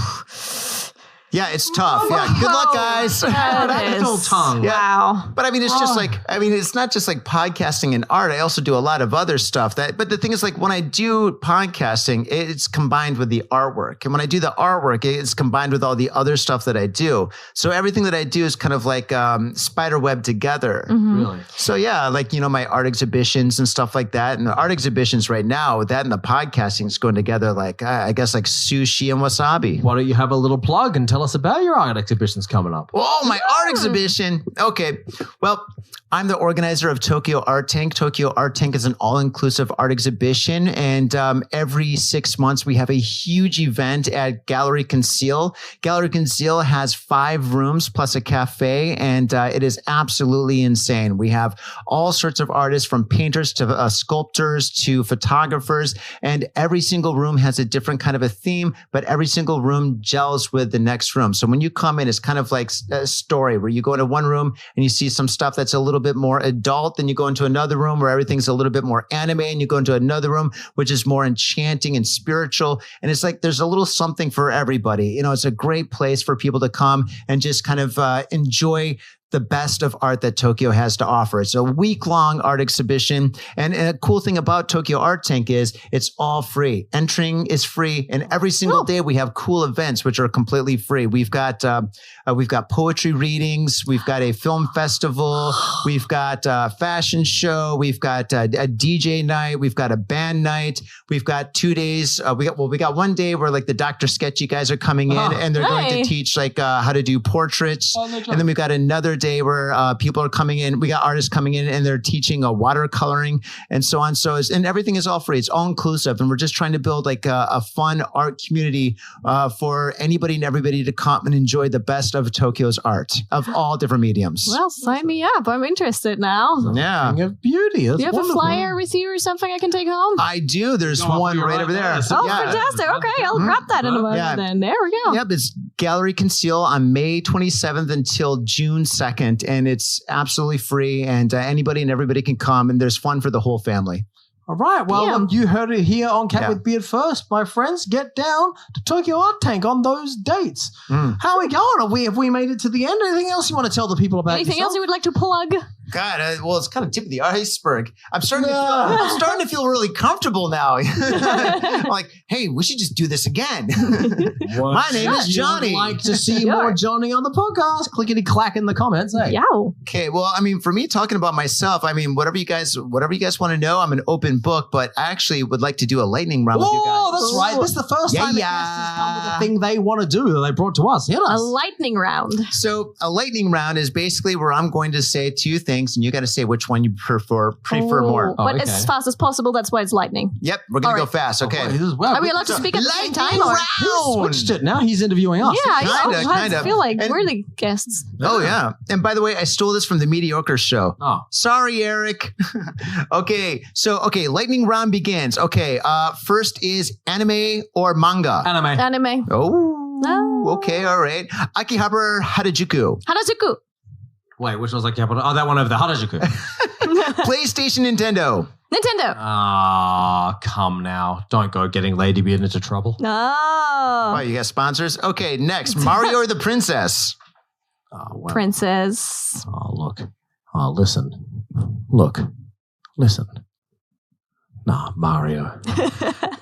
Speaker 4: Yeah, it's tough. Yeah. Good luck, guys.
Speaker 2: That
Speaker 3: Little
Speaker 2: is-
Speaker 3: tongue.
Speaker 4: Yeah.
Speaker 2: Wow.
Speaker 4: But I mean, it's just like, it's not just like podcasting and art. I also do a lot of other stuff but the thing is like when I do podcasting, it's combined with the artwork. And when I do the artwork, it's combined with all the other stuff that I do. So everything that I do is kind of like spider web together.
Speaker 3: Really?
Speaker 4: So yeah, like, you know, my art exhibitions and stuff like that. And the art exhibitions right now, that and the podcasting is going together like, I guess like sushi and wasabi.
Speaker 3: Why don't you have a little plug and tell us about your art exhibitions coming up?
Speaker 4: Oh, my art exhibition. Okay. Well, I'm the organizer of Tokyo Art Tank. Tokyo Art Tank is an all-inclusive art exhibition. And every 6 months, we have a huge event at Gallery Conceal. Gallery Conceal has 5 rooms plus a cafe, and it is absolutely insane. We have all sorts of artists, from painters to sculptors to photographers, and every single room has a different kind of a theme, but every single room gels with the next room. So when you come in, it's kind of like a story where you go into one room and you see some stuff that's a little bit more adult. Then you go into another room where everything's a little bit more anime, and you go into another room which is more enchanting and spiritual. And it's like there's a little something for everybody. You know, it's a great place for people to come and just kind of enjoy the best of art that Tokyo has to offer. It's a week-long art exhibition. And a cool thing about Tokyo Art Tank is it's all free. Entering is free. And every single day we have cool events which are completely free. We've got poetry readings. We've got a film festival. We've got a fashion show. We've got a DJ night. We've got a band night. We've got 2 days. We got 1 day where like the Dr. Sketchy guys are coming in and they're going to teach like how to do portraits. And then we've got another day day where people are coming in. We got artists coming in and they're teaching watercoloring and so on. And everything is all free. It's all inclusive. And we're just trying to build like a fun art community for anybody and everybody to come and enjoy the best of Tokyo's art of all different mediums.
Speaker 2: Well, sign me up. I'm interested now.
Speaker 4: Yeah.
Speaker 3: Thing of beauty. That's
Speaker 2: Do you have
Speaker 3: wonderful.
Speaker 2: a flyer with you or something I can take home?
Speaker 4: I do. There's one right over there.
Speaker 2: Oh, fantastic. Okay, I'll grab that in a moment then. There we go.
Speaker 4: Yep, it's Gallery Conceal on May 27th until June 2nd, and it's absolutely free, and anybody and everybody can come, and there's fun for the whole family.
Speaker 3: All right. Well,
Speaker 2: Yeah.
Speaker 3: you heard it here on Cat with Beard first, my friends. Get down to Tokyo Art Tank on those dates. How are we going? Have we made it to the end? Anything else you want to tell the people about
Speaker 2: Anything
Speaker 3: yourself?
Speaker 2: else you would like to plug?
Speaker 4: God, well, it's kind of tip of the iceberg. I'm starting to feel really comfortable now. I'm like, hey, we should just do this again. My name is Johnny.
Speaker 3: You'd like to see more Johnny on the podcast? Clickety clack in the comments. Hey.
Speaker 2: Yow.
Speaker 4: Okay, well, I mean, for me, talking about myself, I mean, whatever you guys want to know, I'm an open book, but I actually would like to do a lightning round with you guys.
Speaker 3: Oh, that's right. This is the first time the guests has come with the thing they want to do that they brought to us. Hit us.
Speaker 2: A lightning round.
Speaker 4: So a lightning round is basically where I'm going to say two things, and you got to say which one you prefer more.
Speaker 2: But
Speaker 3: okay.
Speaker 2: as fast as possible, that's why it's lightning.
Speaker 4: Yep, we're going to
Speaker 2: All
Speaker 4: go fast. Okay.
Speaker 2: Are we allowed to speak at the same time? Or?
Speaker 3: Switched it. Now he's interviewing us.
Speaker 2: Yeah,
Speaker 4: Kinda.
Speaker 2: I feel like
Speaker 4: And-
Speaker 2: we're the guests.
Speaker 4: Oh, yeah. And by the way, I stole this from the Mediocre Show.
Speaker 3: Oh.
Speaker 4: Sorry, Eric. Okay, lightning round begins. Okay, first is anime or manga?
Speaker 3: Anime.
Speaker 2: Anime.
Speaker 4: Oh, okay, all right. Akihabara Harajuku.
Speaker 2: Harajuku.
Speaker 3: Wait, which one's like capital? Oh, that one over the Harajuku.
Speaker 4: PlayStation, Nintendo.
Speaker 2: Nintendo.
Speaker 3: Ah, come now. Don't go getting Ladybeard into trouble.
Speaker 4: Oh,
Speaker 2: Oh.
Speaker 4: you got sponsors? Okay, next. Mario or the Princess?
Speaker 3: Oh, well.
Speaker 2: Princess.
Speaker 3: Oh, look. Oh, listen. Look. Listen. Nah, Mario.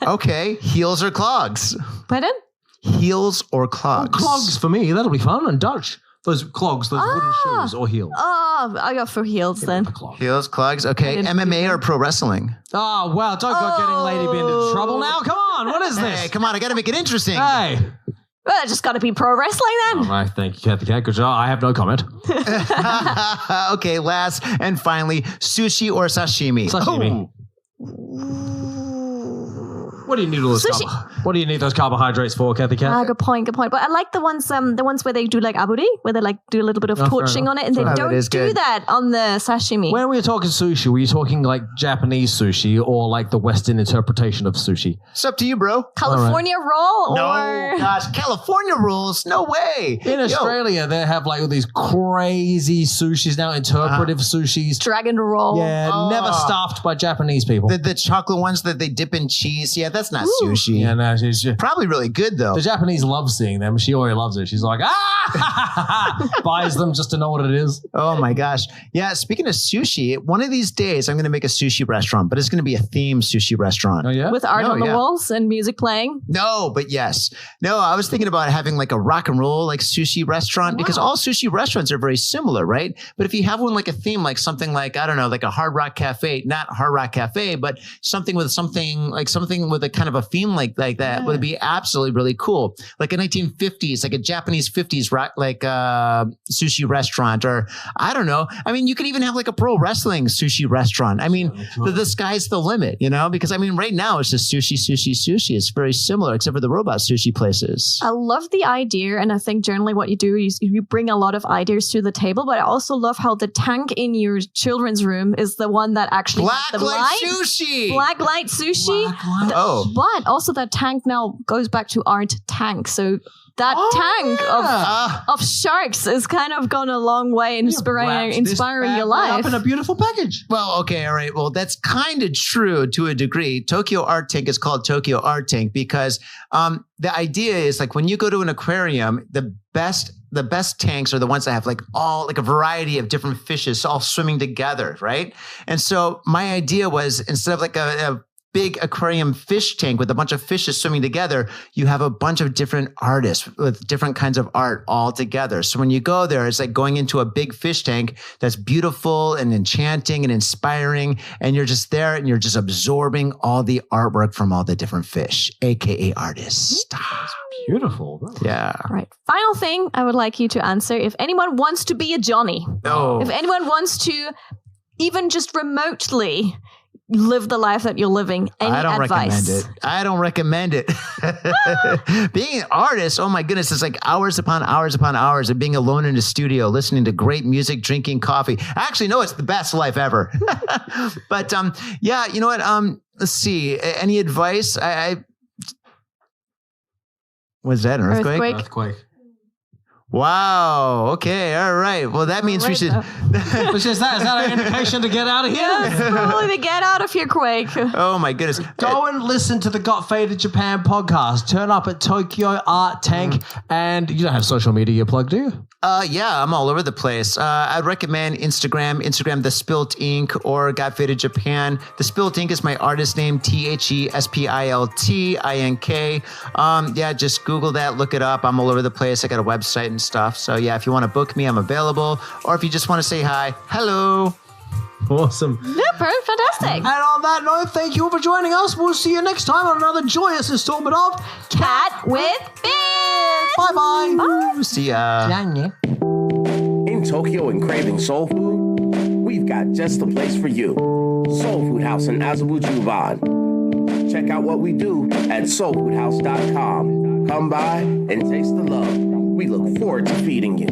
Speaker 4: Okay, heels or clogs?
Speaker 2: Pardon?
Speaker 4: Heels or clogs?
Speaker 3: Clogs for me. That'll be fun. And Dutch. Those clogs, those wooden shoes or heels.
Speaker 2: Oh, I go for heels then.
Speaker 3: Clog.
Speaker 4: Heels, clogs. Okay, MMA or pro wrestling?
Speaker 3: Oh, wow. Don't go getting Ladybeard into trouble now. Come on. What is this?
Speaker 4: Hey, come on, I got to make it interesting.
Speaker 3: Hey.
Speaker 2: Well, I just got to be pro wrestling then.
Speaker 3: All right. Thank you, Kathy Cat. Good job. I have no comment.
Speaker 4: Okay, last and finally, sushi or sashimi?
Speaker 3: Sashimi. What do you need all those
Speaker 2: Sushi.
Speaker 3: What do you need those carbohydrates for, Kathy Cat?
Speaker 2: Good point. But I like the ones where they do like aburi, where they like do a little bit of
Speaker 3: fair
Speaker 2: torching
Speaker 3: enough.
Speaker 2: on it, and they
Speaker 4: That
Speaker 2: don't
Speaker 4: is
Speaker 2: do
Speaker 4: good.
Speaker 2: that on the sashimi.
Speaker 3: When we were talking sushi, were you talking like Japanese sushi or like the Western interpretation of sushi?
Speaker 4: It's up to you, bro.
Speaker 2: California roll
Speaker 4: No,
Speaker 2: or
Speaker 4: gosh, California rules? No way.
Speaker 3: In Australia, they have like all these crazy sushis now, interpretive sushis.
Speaker 2: dragon roll.
Speaker 3: Yeah, never stuffed by Japanese people.
Speaker 4: The chocolate ones that they dip in cheese. Yeah, that's not sushi.
Speaker 3: Yeah, no,
Speaker 4: Probably really good, though.
Speaker 3: the Japanese love seeing them. She already loves it. She's like, buys them just to know what it is.
Speaker 4: Oh, my gosh. Yeah, speaking of sushi, one of these days I'm going to make a sushi restaurant, but it's going to be a themed sushi restaurant.
Speaker 3: Oh, yeah?
Speaker 2: With art
Speaker 4: No,
Speaker 2: on the
Speaker 4: yeah.
Speaker 2: walls and music playing.
Speaker 4: No, but yes. No, I was thinking about having like a rock and roll like sushi restaurant because all sushi restaurants are very similar, right? But if you have one like a theme, like something like, I don't know, like a Hard Rock Cafe, not Hard Rock Cafe, but something with a kind of a theme like that would be absolutely really cool. Like a 1950s, like a Japanese 50s sushi restaurant, or I don't know. I mean, you could even have like a pro wrestling sushi restaurant. I mean, the sky's the limit, you know, because I mean, right now it's just sushi. It's very similar, except for the robot sushi places.
Speaker 2: I love the idea, and I think generally what you do is you bring a lot of ideas to the table, but I also love how the tank in your children's room is the one that actually has
Speaker 4: Black
Speaker 2: the
Speaker 4: light
Speaker 2: light.
Speaker 4: sushi.
Speaker 2: Black light sushi.
Speaker 4: Oh.
Speaker 2: But also that tank now goes back to art tank. So that tank of sharks is kind of gone a long way in inspiring your life.
Speaker 3: Up in a beautiful package.
Speaker 4: Well, okay, all right. Well, that's kind of true to a degree. Tokyo Art Tank is called Tokyo Art Tank because the idea is like when you go to an aquarium, the best tanks are the ones that have like a variety of different fishes all swimming together, right? And so my idea was instead of like a big aquarium fish tank with a bunch of fishes swimming together, you have a bunch of different artists with different kinds of art all together. So when you go there, it's like going into a big fish tank that's beautiful and enchanting and inspiring. And you're just there and you're just absorbing all the artwork from all the different fish, AKA artists.
Speaker 3: Beautiful.
Speaker 4: Yeah.
Speaker 2: All right. Final thing I would like you to answer. If anyone wants to be a Johnny, if anyone wants to even just remotely live the life that you're living, any advice?
Speaker 4: I don't recommend it. Being an artist, oh my goodness, it's like hours upon hours upon hours of being alone in a studio, listening to great music, drinking coffee. Actually, no, it's the best life ever. But yeah, you know what? Let's see. Any advice? Was that an earthquake?
Speaker 3: Earthquake.
Speaker 4: Wow. Okay. All right. Well, that means we should.
Speaker 3: Is that an indication to get out of here?
Speaker 2: Yes, probably to get out of here, Quake.
Speaker 4: Oh my goodness.
Speaker 3: Go and listen to the Got Faded Japan podcast. Turn up at Tokyo Art Tank. And you don't have social media plug, do you?
Speaker 4: Yeah, I'm all over the place. I'd recommend Instagram, The Spilt Ink, or Got Faded Japan. The Spilt Ink is my artist name, THESPILTINK. Yeah, just Google that, look it up. I'm all over the place. I got a website and stuff. So yeah, if you want to book me, I'm available. Or if you just want to say hi, hello.
Speaker 3: Awesome.
Speaker 2: Yeah, fantastic.
Speaker 3: And on that note, thank you all for joining us. We'll see you next time on another joyous installment of
Speaker 2: Cat with Beard.
Speaker 3: Bye-bye.
Speaker 2: Bye.
Speaker 4: See ya.
Speaker 5: In Tokyo and craving soul food, we've got just the place for you. Soul Food House in Azabu-Juban. Check out what we do at soulfoodhouse.com. Come by and taste the love. We look forward to feeding you.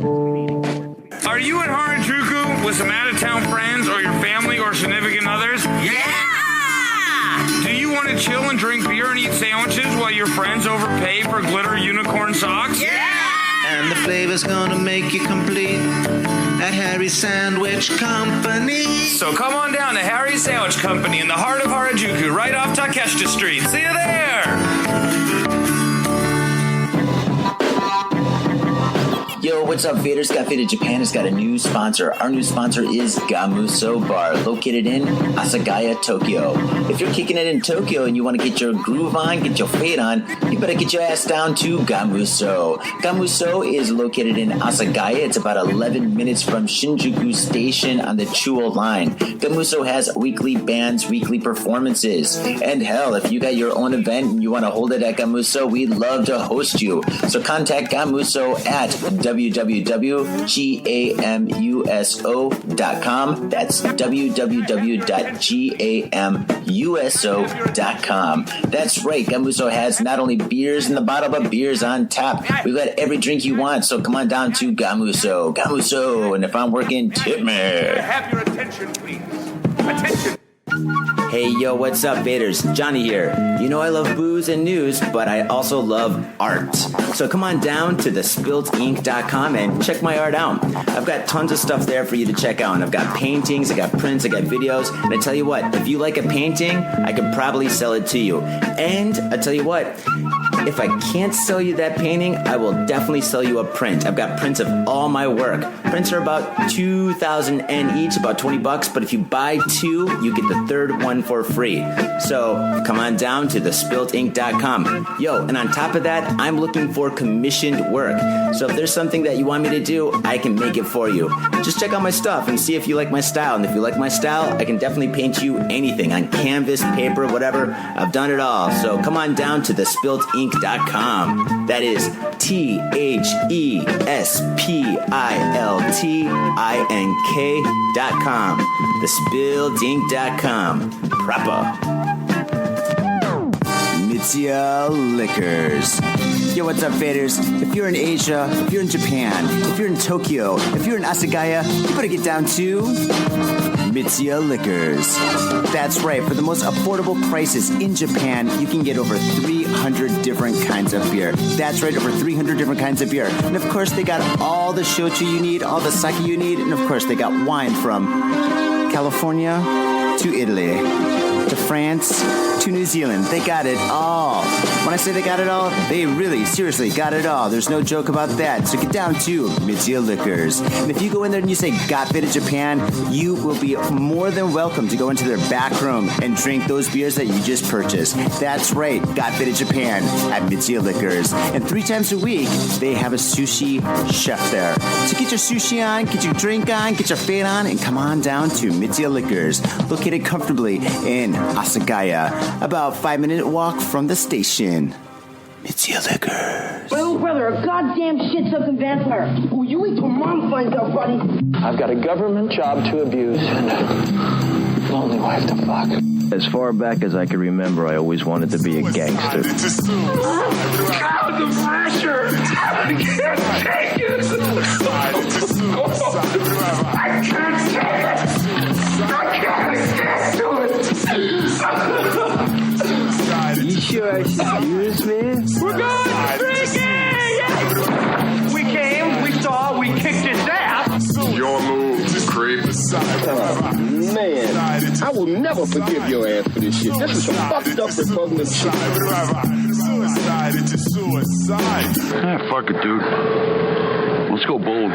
Speaker 6: Are you in Harajuku with some out-of-town friends or your family or significant others? Yeah! Do you want to chill and drink beer and eat sandwiches while your friends overpay for glitter unicorn socks? Yeah!
Speaker 7: And the flavor's gonna make you complete at Harry's Sandwich Company.
Speaker 6: So come on down to Harry's Sandwich Company in the heart of Harajuku, right off Takeshita Street. See you there!
Speaker 8: Yo, what's up, Faders? Got Faded Japan has got a new sponsor. Our new sponsor is Gamuso Bar, located in Asagaya, Tokyo. If you're kicking it in Tokyo and you want to get your groove on, get your fade on, you better get your ass down to Gamuso. Gamuso is located in Asagaya. It's about 11 minutes from Shinjuku Station on the Chuo line. Gamuso has weekly bands, weekly performances. And hell, if you got your own event and you want to hold it at Gamuso, we'd love to host you. So contact Gamuso at www.gamuso.com. That's www.gamuso.com. That's right. Gamuso has not only beers in the bottle, but beers on tap. We've got every drink you want. So come on down to Gamuso. Gamuso. And if I'm working, tip me.
Speaker 6: Have your attention, please. Attention.
Speaker 8: Hey, yo, what's up, Vaders? Johnny here. You know I love booze and news, but I also love art. So come on down to thespiltink.com and check my art out. I've got tons of stuff there for you to check out. And I've got paintings, I got prints, I got videos. And I tell you what, if you like a painting, I could probably sell it to you. And I tell you what, if I can't sell you that painting, I will definitely sell you a print. I've got prints of all my work. Prints are about 2,000 yen each, about $20. But if you buy two, you get the third one for free. So come on down to thespiltink.com. Yo, and on top of that, I'm looking for commissioned work. So if there's something that you want me to do, I can make it for you. Just check out my stuff and see if you like my style. And if you like my style, I can definitely paint you anything on canvas, paper, whatever. I've done it all. So come on down to thespiltink.com. That is THESPILTINK.com. Thespiltink.com. Proper. MITSUYA Liquors. Yo, what's up, Faders? If you're in Asia, if you're in Japan, if you're in Tokyo, if you're in Asagaya, you better get down to MITSUYA Liquors. That's right. For the most affordable prices in Japan, you can get over 300 different kinds of beer. That's right, over 300 different kinds of beer. And of course, they got all the shochu you need, all the sake you need, and of course, they got wine from California to Italy to France
Speaker 1: to New Zealand. They got it all. When I say they got it all, they really, seriously got it all. There's no joke about that. So get down to MITSUYA Liquors. And if you go in there and you say, got fitted Japan, you will be more than welcome to go into their back room and drink those beers that you just purchased. That's right, got fitted Japan at MITSUYA Liquors. And 3 times a week, they have a sushi chef there. So get your sushi on, get your drink on, get your fade on, and come on down to MITSUYA Liquors, located comfortably in Asagaya, about 5-minute walk from the station. MITSUYA Liquors.
Speaker 9: My little brother, a goddamn shit-sucking vampire. Will you wait till Mom finds out, buddy?
Speaker 10: I've got a government job to abuse and a lonely wife to fuck.
Speaker 11: As far back as I can remember, I always wanted to be a gangster.
Speaker 6: God, the pressure! I can't take it! I can't take it! I can't get to it!
Speaker 11: You sure I should use, man?
Speaker 6: We're going drinking! We came, we saw, we kicked his ass!
Speaker 12: Your move, creep.
Speaker 13: Man, I will never forgive your ass for this shit. This is some fucked up repugnant shit.
Speaker 12: Suicide, it's a suicide.
Speaker 11: Ah, fuck it, dude. Let's go bold.